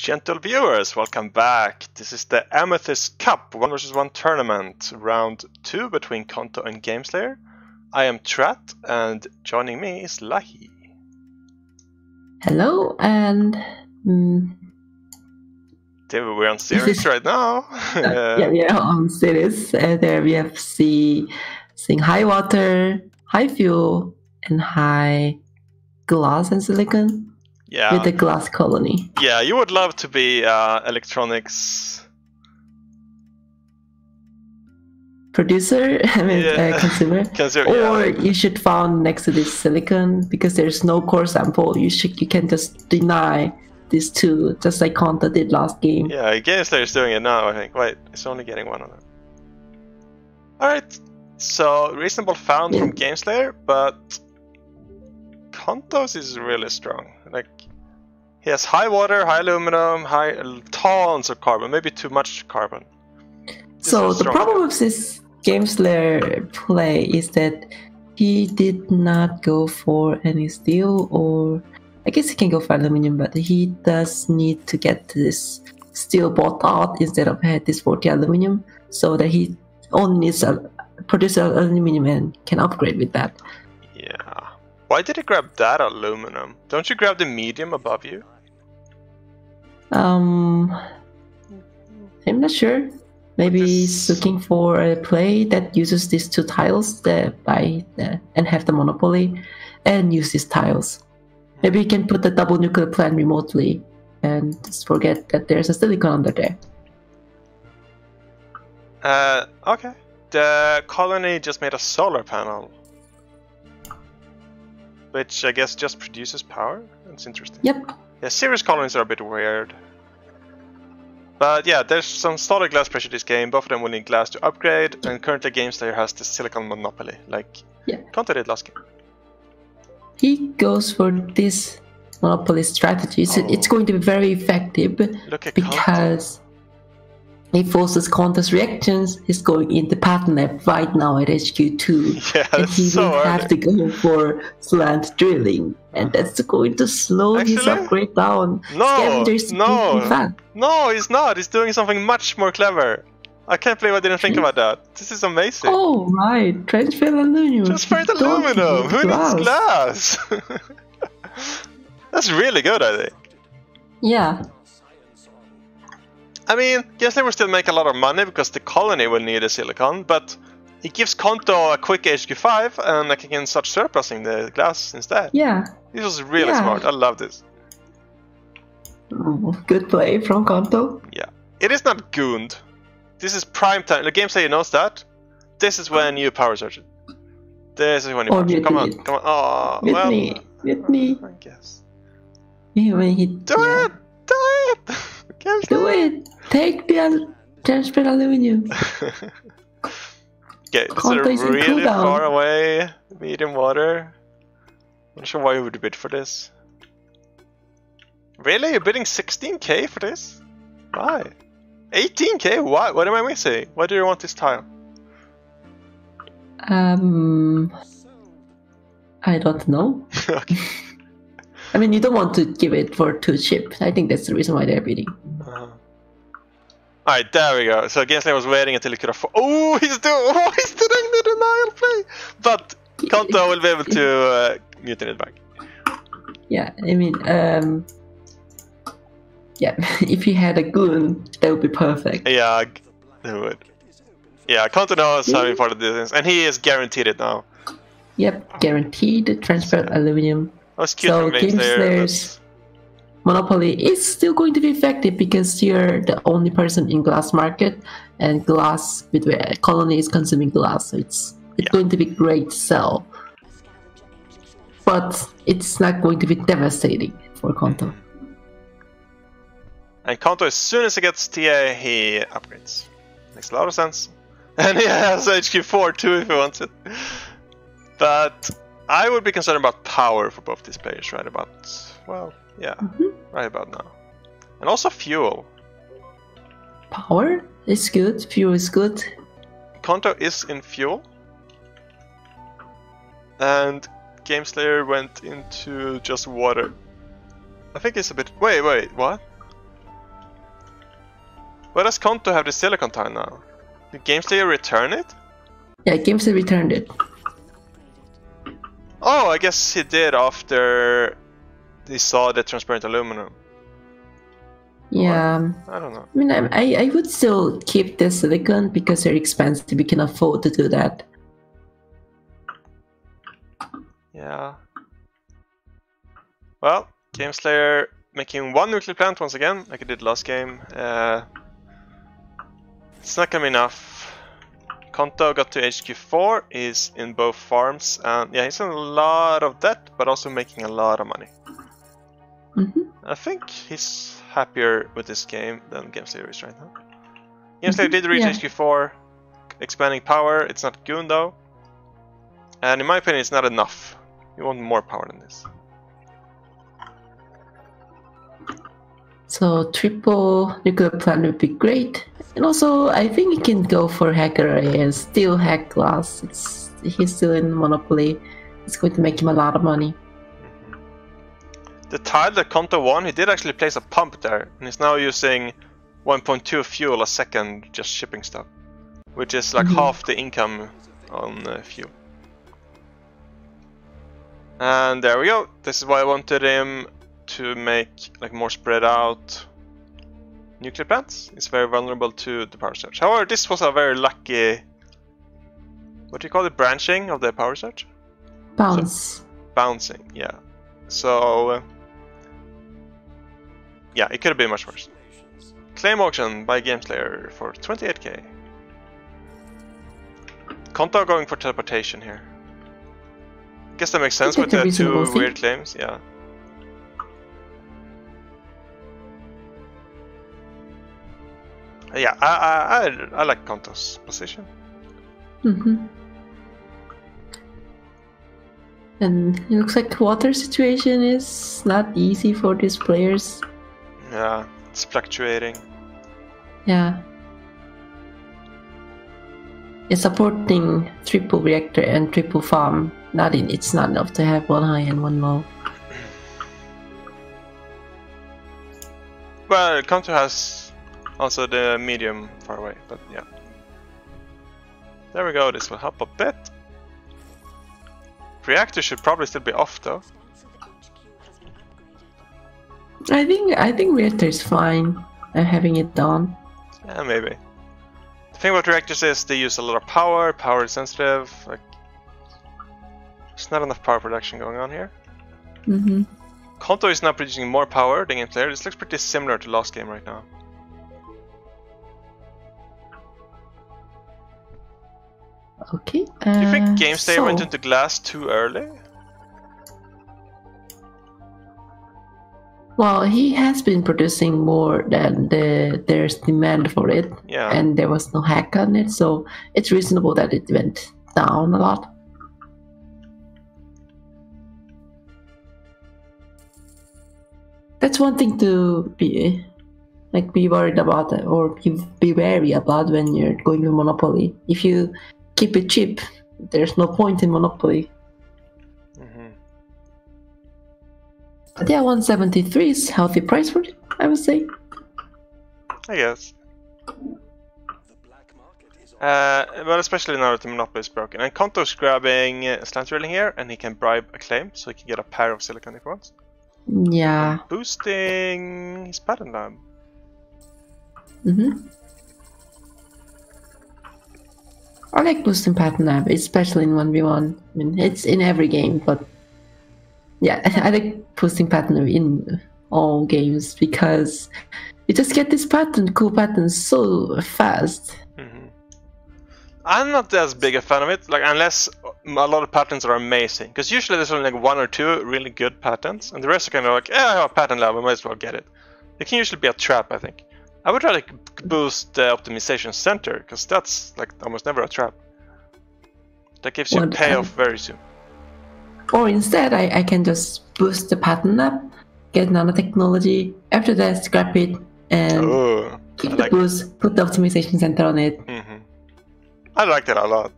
Gentle viewers, welcome back. This is the Amethyst Cup 1 vs 1 tournament, round 2 between Konto and Gameslayer. I am Trat, and joining me is Rhahi. Hello, and we're on series right now. yeah, on series. There we have seeing high water, high fuel, and high glass and silicon. Yeah. With the glass colony. Yeah, you would love to be electronics producer, consumer. Or you should found next to this silicon because there's no core sample. You can just deny these two, just like Konto did last game. Yeah, Gameslayer is doing it now, I think. Wait, it's only getting one of them. Alright, so reasonable found from Gameslayer, but Konto's is really strong. Like, he has high water, high aluminum, tons of carbon, maybe too much carbon. So the problem with this Gameslayer play is that he did not go for any steel, or I guess he can go for aluminum, but he does need to get this steel bought out instead of had this 40 aluminum, so that he only needs to produce aluminum and can upgrade with that. Yeah. Why did he grab that aluminum? Don't you grab the medium above you? I'm not sure. Maybe he's looking for a play that uses these two tiles and have the monopoly and use these tiles. Maybe he can put the double nuclear plant remotely and just forget that there's a silicon under there. Okay. The colony just made a solar panel, which I guess just produces power. That's interesting. Yep. Yeah, series colonies are a bit weird. But yeah, there's some solid glass pressure this game. Both of them will need glass to upgrade, and currently Gameslayer has the silicon monopoly, like Konto did last game. He goes for this monopoly strategy. So it's going to be very effective because he forces Konto's reactions. He's going into pattern lab right now at HQ2. Yeah, and he will have to go for slant drilling. And that's going to slow his upgrade down. No, he's not. He's doing something much more clever. I can't believe I didn't think about that. This is amazing. Oh, right. Transparent aluminum. Transparent aluminum. Who needs glass? That's really good, I think. Yeah. I mean, Gameslayer will still make a lot of money because the colony will need a silicon, but he gives Konto a quick HQ5 and I can start surplusing the glass instead. Yeah. This was really smart. I love this. Good play from Konto. Yeah. It is not gooned. This is prime time. The Gameslayer knows that. This is when you power search it. This is when you power search it. Come on. Oh, with me. I guess. Yeah, when he... Do it! Do it! Take the transparent aluminum. Okay, it's really far away. Medium water. Not sure why you would bid for this. Really? You're bidding 16k for this? Why? 18k? Why? What am I missing? Why do you want this tile? I don't know. Okay. I mean, you don't want to give it for too cheap. I think that's the reason why they're bidding. Alright, there we go. So Gameslayer was waiting until he could afford. Oh, he's doing the denial play! But Konto will be able to mutiny it back. Yeah, I mean, yeah, if he had a goon, that would be perfect. Yeah, it would. Yeah, Konto knows how important this is, and he is guaranteed it now. Yep, guaranteed transparent aluminum. So Gameslayer's monopoly is still going to be effective because you're the only person in glass market, and glass with where colony is consuming glass, so it's going to be great to sell. But it's not going to be devastating for Konto. And Konto, as soon as he gets TA, he upgrades. Makes a lot of sense. And he has HQ4 too if he wants it. But I would be concerned about power for both these players right about, well, yeah, right about now. And also fuel. Power is good, fuel is good. Konto is in fuel. And Gameslayer went into just water. I think it's a bit... Wait, what? Why does Konto have the silicon tile now? Did Gameslayer return it? Yeah, Gameslayer returned it. Oh, I guess he did after they saw the transparent aluminum. Yeah. Or, I don't know. I mean, I would still keep the silicon because they're expensive. We can afford to do that. Yeah. Well, Gameslayer making one nuclear plant once again, like I did last game. It's not gonna be enough. Konto got to HQ4, is in both farms, and yeah, he's in a lot of debt, but also making a lot of money. I think he's happier with this game than Gameslayer is right now. Gameslayer did reach HQ4, expanding power. It's not Goon though, and in my opinion, it's not enough. You want more power than this. So triple nuclear plant would be great. And also, I think he can go for hacker and still hack glass. He's still in Monopoly. It's going to make him a lot of money. The tile that Konto won, he did actually place a pump there, and he's now using 1.2 fuel a second just shipping stuff, which is like half the income on fuel. And there we go. This is why I wanted him to make like more spread out nuclear plants. It's very vulnerable to the power surge. However, this was a very lucky, what do you call it, branching of the power surge? Bounce. So, bouncing, yeah. So yeah, it could have been much worse. Claim auction by Gameslayer for 28k. Konto going for teleportation here. I guess that makes sense with the two weird claims, yeah. Yeah, I like Konto's position. And it looks like water situation is not easy for these players. Yeah, it's fluctuating. Yeah. It's supporting triple reactor and triple farm. It's not enough to have one high and one low. Well, Konto has also the medium far away, but yeah. There we go, this will help a bit. Reactor should probably still be off though. I think reactor is fine. I'm having it down. Yeah, maybe. The thing about reactors is they use a lot of power, power sensitive, like there's not enough power production going on here. Konto is now producing more power than Gameslayer. This looks pretty similar to last game right now. Okay. Do you think Gameslayer went into glass too early? Well, he has been producing more than there's demand for it, and there was no hack on it, so it's reasonable that it went down a lot. That's one thing to be worried about or be wary about when you're going to Monopoly. If you keep it cheap, there's no point in Monopoly. But yeah, 173 is healthy price for it, I would say. I guess. Well, especially now that the Monopoly is broken. And Konto's grabbing slant drilling here, and he can bribe a claim, so he can get a pair of silicon if he wants. Yeah. And boosting his patent lab. I like boosting patent lab, especially in 1v1. I mean, it's in every game, but yeah, I like boosting patent lab in all games because you just get this cool patterns so fast. I'm not as big a fan of it, like unless a lot of patents are amazing. Because usually there's only like one or two really good patents, and the rest are kind of like, yeah, I have a patent lab, I might as well get it. It can usually be a trap, I think. I would rather boost the optimization center, because that's like almost never a trap. That gives you a payoff very soon. Or instead, I can just boost the patent lab, get nanotechnology, after that scrap it, and keep the boost, put the optimization center on it. I like that a lot.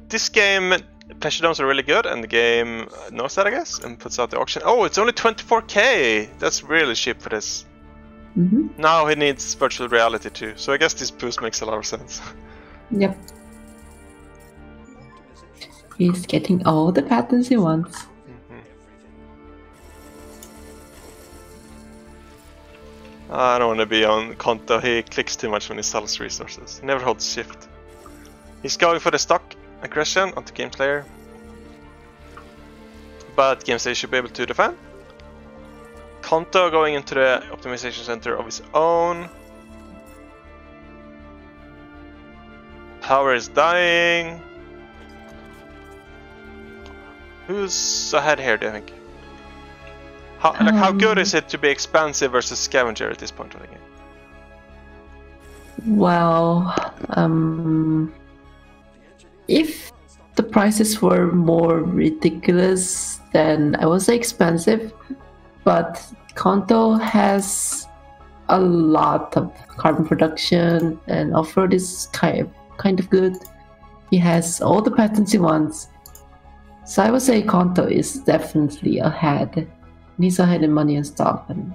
This game, pleasure domes are really good, and the game knows that, I guess, and puts out the auction. Oh, it's only 24k! That's really cheap for this. Now he needs virtual reality too, so I guess this boost makes a lot of sense. Yep. He's getting all the patterns he wants. I don't want to be on Konto. He clicks too much when he sells resources. He never holds shift. He's going for the stock aggression onto Gameslayer. But Gameslayer should be able to defend. Konto going into the optimization center of his own. Power is dying. Who's ahead here, do you think? How good is it to be expansive versus scavenger at this point of the game? Well, if the prices were more ridiculous, then I would say expensive. But Konto has a lot of carbon production, and Offworld is kind of good. He has all the patents he wants. So I would say Konto is definitely ahead. He's ahead in money and stock, and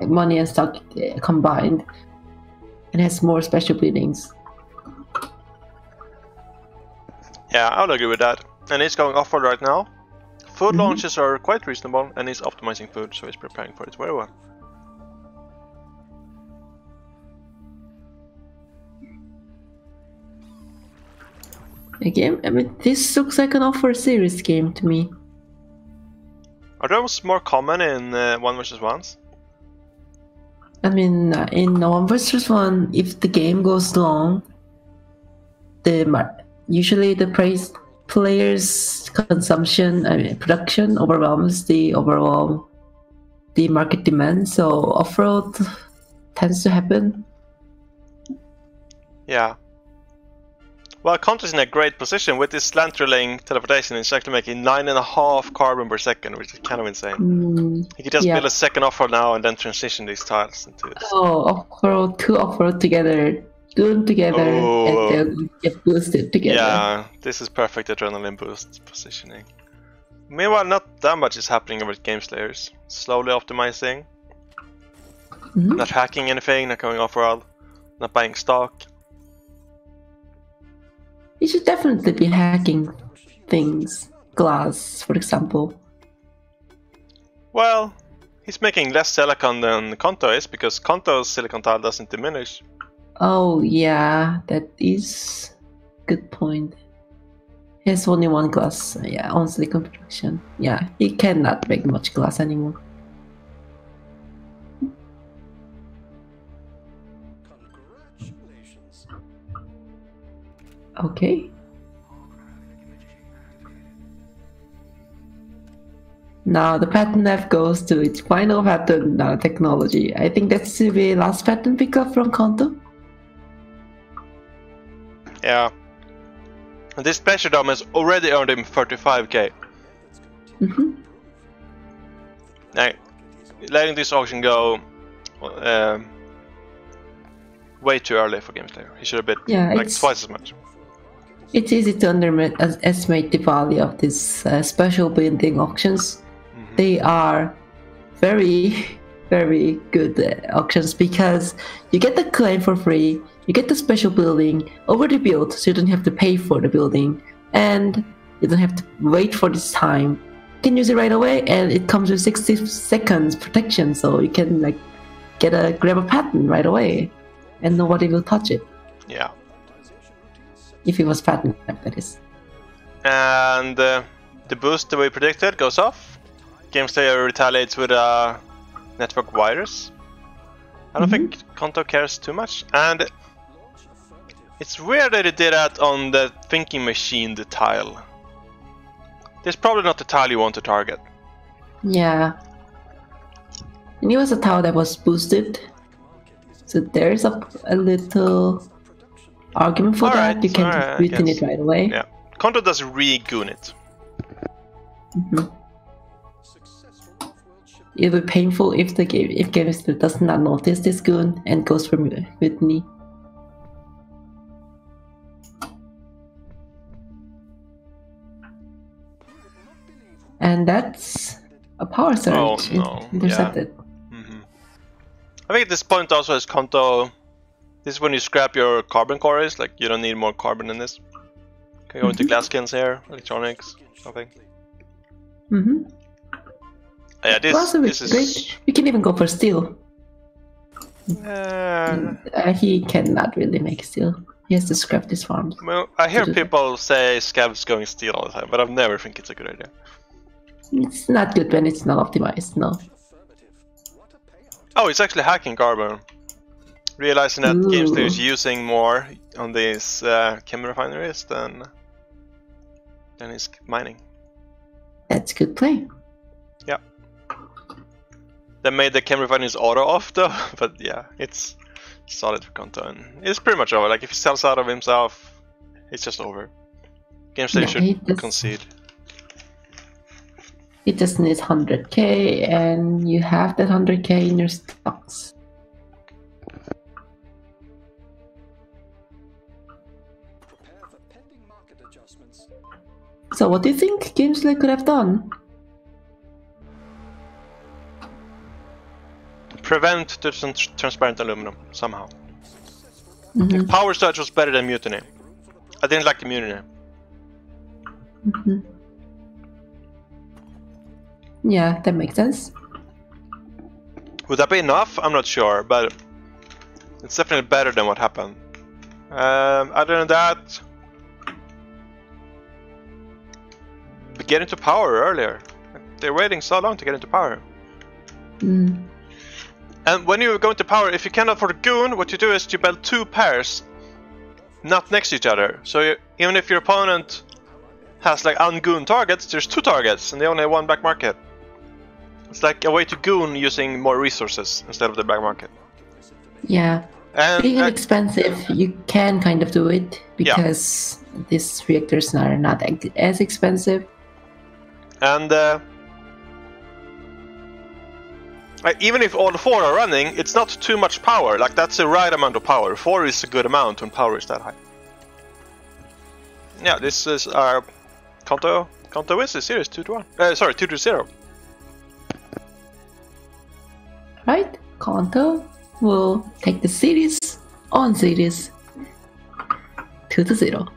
money and stock combined, and has more special buildings. Yeah, I'll agree with that. And he's going Offworld right now. Food launches are quite reasonable, and he's optimizing food, so he's preparing for it very well. Again, I mean, this looks like an Offworld series game to me. Are those more common in 1 vs 1s? I mean, in 1 vs 1, if the game goes long, usually the players' consumption, production overwhelms the market demand. So Offworld tends to happen. Yeah. Well, Konto's in a great position with this slant relaying teleportation. It's actually making 9.5 carbon per second, which is kind of insane. He could just build a second Offworld now and then transition these tiles into it. Oh, Offworld, 2 Offworld together, Goon together, and they'll get boosted together. Yeah, this is perfect adrenaline boost positioning. Meanwhile, not that much is happening with Gameslayers. Slowly optimizing. Not hacking anything, not going Offworld, not buying stock. You should definitely be hacking things. Glass, for example. Well, he's making less silicon than Konto is, because Konto's silicon tile doesn't diminish. Oh yeah, that is good point. He has only 1 glass, on silicon production. Yeah, he cannot make much glass anymore. Okay. Now the patent F goes to its final patent technology. I think that's the last patent pickup from Konto. Yeah. And this pleasure dome has already earned him 35k. Now, letting this auction go way too early for Gameslayer. He should have bid twice as much. It's easy to underestimate the value of these special building auctions. They are very, very good auctions because you get the claim for free, you get the special building already built, so you don't have to pay for the building, and you don't have to wait for this time. You can use it right away, and it comes with 60 seconds protection, so you can grab a patent right away, and nobody will touch it. Yeah. If it was patent, that is. And the boost that we predicted goes off. Gameslayer retaliates with a network virus. I don't think Konto cares too much. And it's weird that he did that on the thinking machine, the tile. This is probably not the tile you want to target. Yeah. And it was a tile that was boosted. So there's a little argument for that. You can just written it right away. Yeah. Konto does re-goon it. It will be painful if Gameslayer does not notice this goon and goes for mutiny. And that's a power surge intercepted. Yeah. I think at this point also as Konto, this is when you scrap your carbon cores, like you don't need more carbon in this. Can go into glass skins here, electronics, something. Yeah, this is great. You can even go for steel. He cannot really make steel. He has to scrap this farm. Well, I hear people say Scav's going steel all the time, but I've never think it's a good idea. It's not good when it's not optimized, no. Oh, it's actually hacking carbon. Realizing that Gameslayer is using more on these chem refineries than he's mining. That's good play. Yeah. They made the chem refineries auto off though, but yeah, it's solid for Konto. And it's pretty much over. Like if he sells out of himself, it's just over. Gameslayer should concede. It just needs 100k, and you have that 100k in your stocks. So what do you think Gameslayer could have done? Prevent the transparent aluminum, somehow. Like, power surge was better than mutiny. I didn't like the mutiny. Yeah, that makes sense. Would that be enough? I'm not sure, but it's definitely better than what happened. Other than that, get into power earlier. They're waiting so long to get into power. And when you go into power, if you cannot afford a goon, what you do is you build 2 pairs, not next to each other. So even if your opponent has like ungoon targets, there's 2 targets, and they only have 1 back market. It's like a way to goon using more resources instead of the back market. Yeah. And being inexpensive, you can kind of do it because these reactors are not as expensive. And even if all 4 are running, it's not too much power. Like that's the right amount of power. 4 is a good amount when power is that high. Yeah, this is our Konto wins the series 2-1. Sorry, 2-0. Right, Konto will take the series on series 2-0.